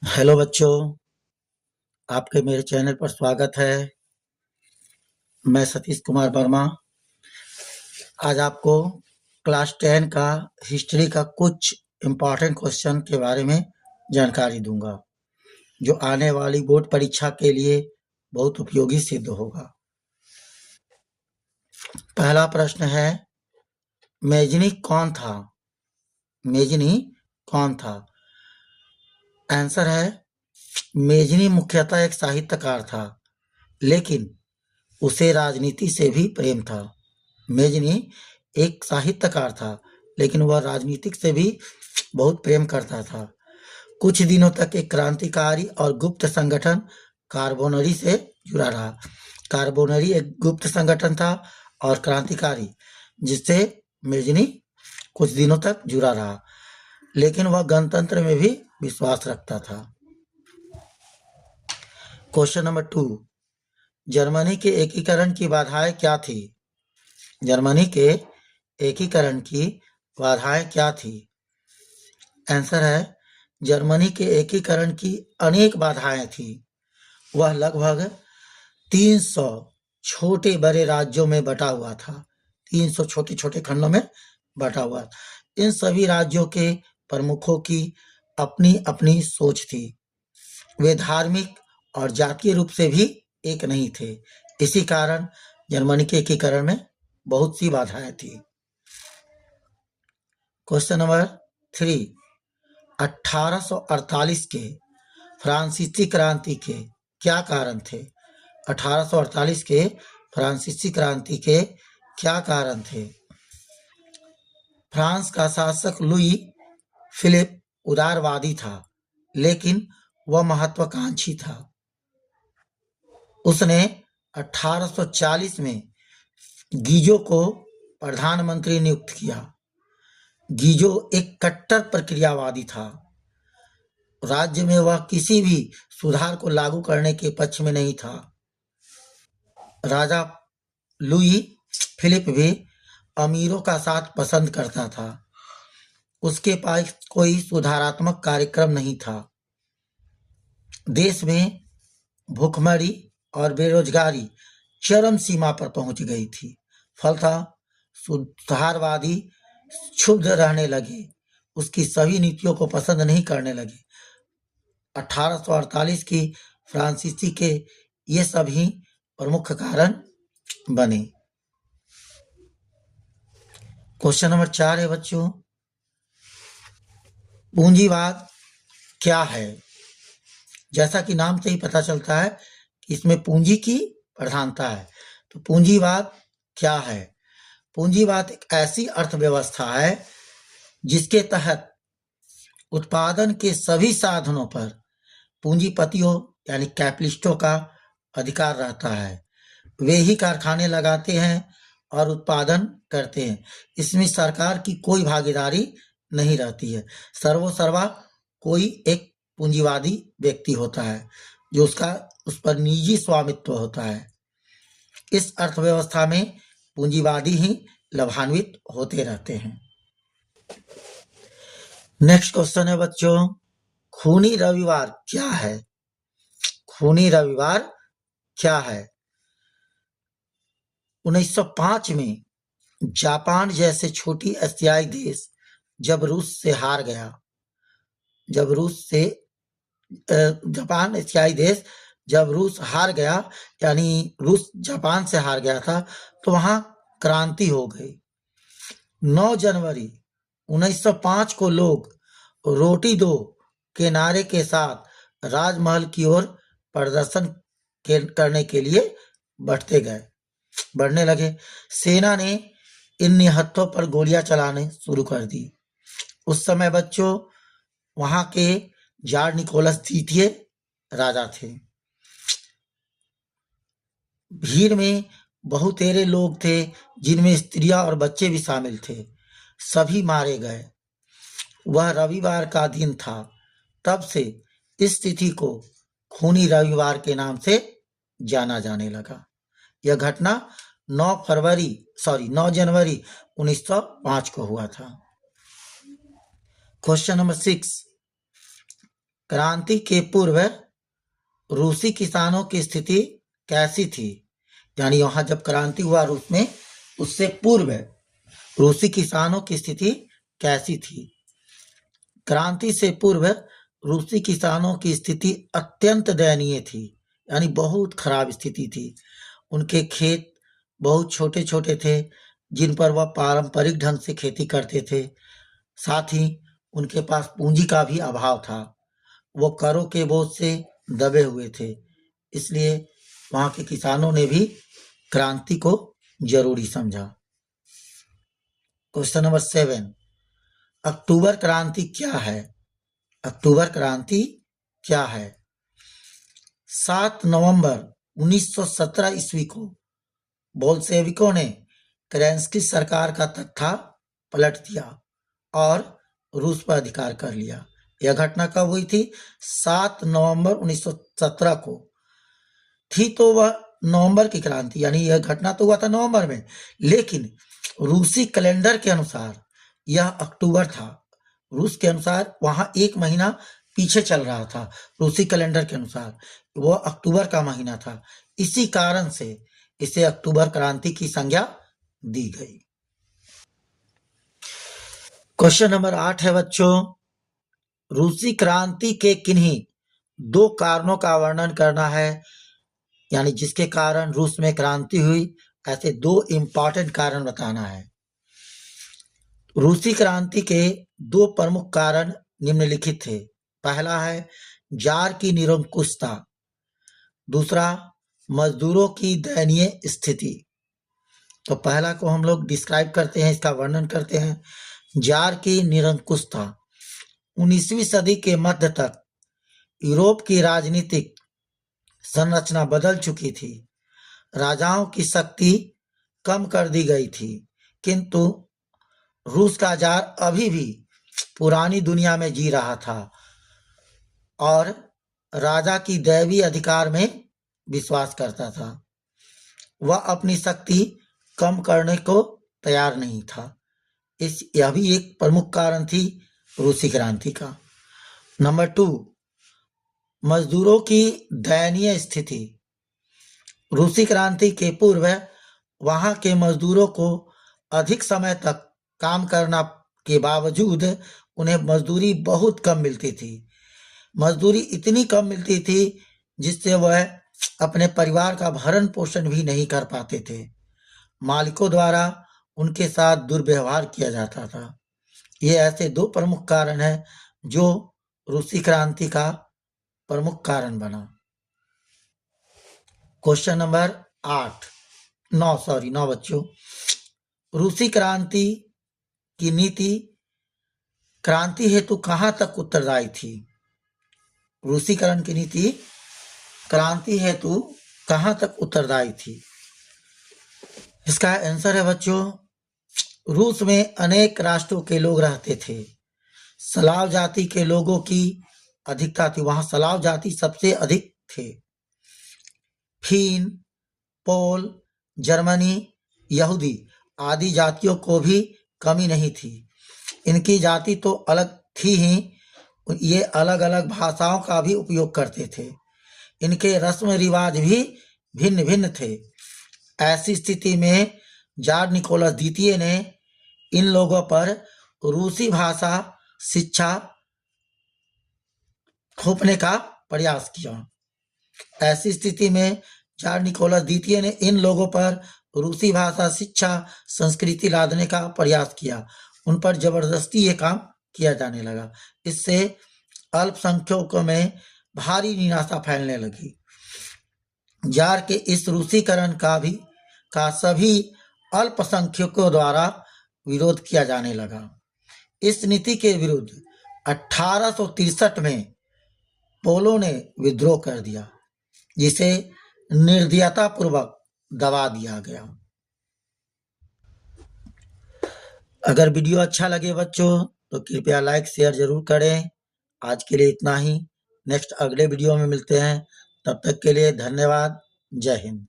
Hello बच्चों, आपके मेरे चैनल पर स्वागत है। मैं सतीश कुमार वर्मा आज आपको क्लास 10 का हिस्ट्री का कुछ इम्पोर्टेंट क्वेश्चन के बारे में जानकारी दूंगा, जो आने वाली बोर्ड परीक्षा के लिए बहुत उपयोगी सिद्ध होगा। पहला प्रश्न है, मेजनी कौन था? मेजनी कौन था? आंसर है, मेजनी मुख्यतः एक साहित्यकार था, लेकिन उसे राजनीति से भी प्रेम था। मेजनी एक साहित्यकार था, लेकिन वह राजनीतिक से भी बहुत प्रेम करता था। कुछ दिनों तक एक क्रांतिकारी और गुप्त संगठन कार्बोनरी से जुड़ा रहा। कार्बोनरी एक गुप्त संगठन था और क्रांतिकारी, जिससे मेजनी कुछ दिनों तक जुड़ा रहा, लेकिन वह गणतंत्र में भी विश्वास रखता था। क्वेश्चन नंबर 2, जर्मनी के एकीकरण की बाधाएं क्या थी? जर्मनी के एकीकरण की बाधाएं क्या थी? आंसर है, जर्मनी के एकीकरण की अनेक बाधाएं थी। वह लगभग 300 छोटे बड़े राज्यों में बटा हुआ था। 300 छोटे छोटे खंडों में बटा हुआ। इन सभी राज्यों के प्रमुखों की अपनी अपनी सोच थी। वे धार्मिक और जातीय रूप से भी एक नहीं थे। इसी कारण जर्मनी के एकीकरण में बहुत सी बाधाएं थी। क्वेश्चन नंबर 3, 1848 के फ्रांसीसी क्रांति के क्या कारण थे? 1848 के फ्रांसीसी क्रांति के क्या कारण थे? फ्रांस का शासक लुई फिलिप उदारवादी था, लेकिन वह महत्वाकांक्षी था। उसने 1840 में गीजो को प्रधानमंत्री नियुक्त किया। गीजो एक कट्टर प्रक्रियावादी था। राज्य में वह किसी भी सुधार को लागू करने के पक्ष में नहीं था। राजा लुई फिलिप भी अमीरों का साथ पसंद करता था। उसके पास कोई सुधारात्मक कार्यक्रम नहीं था। देश में भूखमरी और बेरोजगारी चरम सीमा पर पहुंच गई थी। फलतः सुधारवादी क्षुब्ध रहने लगे, उसकी सभी नीतियों को पसंद नहीं करने लगे। 1848 की फ्रांसीसी के ये सभी प्रमुख कारण बने। क्वेश्चन नंबर 4 है बच्चों, पूंजीवाद क्या है? जैसा कि नाम से ही पता चलता है कि इसमें पूंजी की प्रधानता है। तो पूंजीवाद क्या है? पूंजीवाद एक ऐसी अर्थव्यवस्था है जिसके तहत उत्पादन के सभी साधनों पर पूंजीपतियों यानी कैपिटलिस्टों का अधिकार रहता है। वे ही कारखाने लगाते हैं और उत्पादन करते हैं। इसमें सरकार की कोई भागीदारी नहीं रहती है। सर्वोसर्वा कोई एक पूंजीवादी व्यक्ति होता है जो उस पर निजी स्वामित्व होता है। इस अर्थव्यवस्था में पूंजीवादी ही लाभान्वित होते रहते हैं। नेक्स्ट क्वेश्चन है बच्चों, खूनी रविवार क्या है? खूनी रविवार क्या है? 1905 में जापान जैसे छोटी एशियाई देश जब रूस से हार गया, जापान एशियाई देश जब रूस हार गया, यानी रूस जापान से हार गया था, तो वहां क्रांति हो गई। 9 जनवरी 1905 को लोग रोटी दो के नारे के साथ राजमहल की ओर प्रदर्शन करने के लिए बढ़ने लगे। सेना ने इन निहत्थों पर गोलियां चलाने शुरू कर दी। उस समय बच्चों वहां के जार निकोलस द्वितीय राजा थे। भीड़ में बहुतेरे लोग थे, जिनमें स्त्रियां और बच्चे भी शामिल थे। सभी मारे गए। वह रविवार का दिन था। तब से इस तिथि को खूनी रविवार के नाम से जाना जाने लगा। यह घटना 9 जनवरी 1905 को हुआ था। क्वेश्चन नंबर 6, क्रांति के पूर्व रूसी किसानों की स्थिति कैसी थी? यानी वहां जब क्रांति हुआ रूस में, उससे पूर्व रूसी किसानों की स्थिति कैसी थी? क्रांति से पूर्व रूसी किसानों की स्थिति अत्यंत दयनीय थी, यानी बहुत खराब स्थिति थी। उनके खेत बहुत छोटे-छोटे थे, जिन पर वह पारंपरिक ढंग से खेती करते थे। साथ ही उनके पास पूंजी का भी अभाव था। वो करों के बोझ से दबे हुए थे। इसलिए वहां के किसानों ने भी क्रांति को जरूरी समझा। क्वेश्चन नंबर 7, अक्टूबर क्रांति क्या है? अक्टूबर क्रांति क्या है? 7 नवंबर 1917 ईस्वी को बोल्शेविकों ने केरेंस्की सरकार का तख्ता पलट दिया और रूस पर अधिकार कर लिया। यह घटना कब हुई थी? 7 नवंबर 1917 को थी। तो वह नवंबर की क्रांति, यानी यह घटना तो हुआ था नवंबर में, लेकिन रूसी कैलेंडर के अनुसार यह अक्टूबर था। रूस के अनुसार वहां एक महीना पीछे चल रहा था। रूसी कैलेंडर के अनुसार वह अक्टूबर का महीना था। इसी कारण से इसे अक्टूबर क्रांति की संज्ञा दी गई। क्वेश्चन नंबर 8 है बच्चों, रूसी क्रांति के किन्हीं 2 कारणों का वर्णन करना है, यानी जिसके कारण रूस में क्रांति हुई, ऐसे 2 इंपॉर्टेंट कारण बताना है। रूसी क्रांति के 2 प्रमुख कारण निम्नलिखित थे। पहला है जार की निरंकुशता, दूसरा मजदूरों की दयनीय स्थिति। तो पहला को हम लोग डिस्क्राइब करते हैं, इसका वर्णन करते हैं। जार की निरंकुशता। 19वीं सदी के मध्य तक यूरोप की राजनीतिक संरचना बदल चुकी थी। राजाओं की शक्ति कम कर दी गई थी, किंतु रूस का जार अभी भी पुरानी दुनिया में जी रहा था और राजा की दैवीय अधिकार में विश्वास करता था। वह अपनी शक्ति कम करने को तैयार नहीं था। यह भी एक प्रमुख कारण थी रूसी क्रांति का। नंबर 2, मजदूरों की दयनीय स्थिति। रूसी क्रांति के पूर्व वहां के मजदूरों को अधिक समय तक काम करना के बावजूद उन्हें मजदूरी बहुत कम मिलती थी। मजदूरी इतनी कम मिलती थी जिससे वह अपने परिवार का भरण पोषण भी नहीं कर पाते थे। मालिकों द्वारा उनके साथ दुर्व्यवहार किया जाता था। ये ऐसे 2 प्रमुख कारण हैं जो रूसी क्रांति का प्रमुख कारण बना। क्वेश्चन नंबर 9 बच्चों, रूसी क्रांति की नीति क्रांति हेतु कहां तक उत्तरदायी थी? रूसीकरण की नीति क्रांति हेतु कहां तक उत्तरदायी थी? इसका आंसर है बच्चों, रूस में अनेक राष्ट्रों के लोग रहते थे। स्लाव जाति के लोगों की अधिकता थी। वहां स्लाव जाति सबसे अधिक थे। फिन, पोल, जर्मनी, यहूदी आदि जातियों को भी कमी नहीं थी। इनकी जाति तो अलग थी ही, ये अलग अलग भाषाओं का भी उपयोग करते थे। इनके रस्म रिवाज भी भिन्न भिन्न थे। ऐसी स्थिति में जार निकोलस द्वितीय ने इन लोगों पर रूसी भाषा शिक्षा थोपने का प्रयास किया। ऐसी स्थिति में जार निकोलस द्वितीय ने इन लोगों पर रूसी भाषा शिक्षा संस्कृति लादने का प्रयास किया। उन पर जबरदस्ती ये काम किया जाने लगा। इससे अल्पसंख्यकों में भारी निराशा फैलने लगी। जार के इस रूसीकरण का सभी अल्पसंख्यकों द्वारा विरोध किया जाने लगा। इस नीति के विरुद्ध 1863 में पोलो ने विद्रोह कर दिया, जिसे निर्दयतापूर्वक दबा दिया गया। अगर वीडियो अच्छा लगे बच्चों तो कृपया लाइक शेयर जरूर करें। आज के लिए इतना ही। नेक्स्ट अगले वीडियो में मिलते हैं। तब तक के लिए धन्यवाद। जय हिंद।